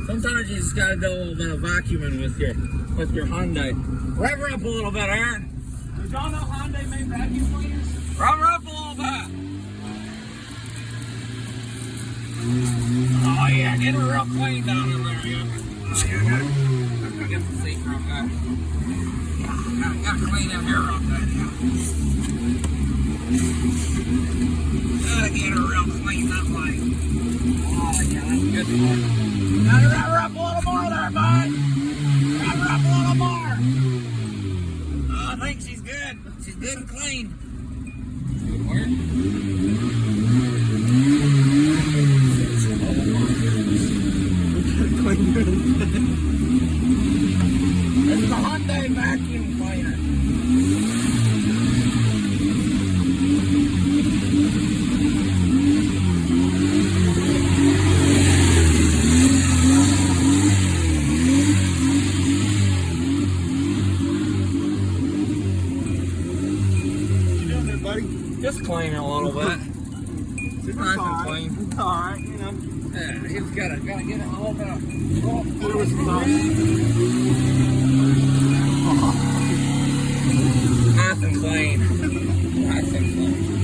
Sometimes you just gotta do a little bit of vacuuming with your Hyundai. Rev her up a little bit, Aaron. Did y'all know Hyundai made vacuum cleaners? Rev her up a little bit. Oh yeah, get her real clean down in there, yeah. Oh yeah, gotta get the seat real good. Gotta clean up here real good, yeah. Gotta get her real clean that way. Oh yeah, that's good one. Gotta rev her up a little more there, bud. Rev her up a little more. Oh, I think she's good. She's good and clean. Good work. It's the Hyundai vacuum cleaner. What you doing there, buddy? Just clean a little bit. It's Nice and alright. clean. It's alright, you know. Yeah, he's gotta get it a little bit of. Put it with some sauce. Nice and clean. Nice and clean.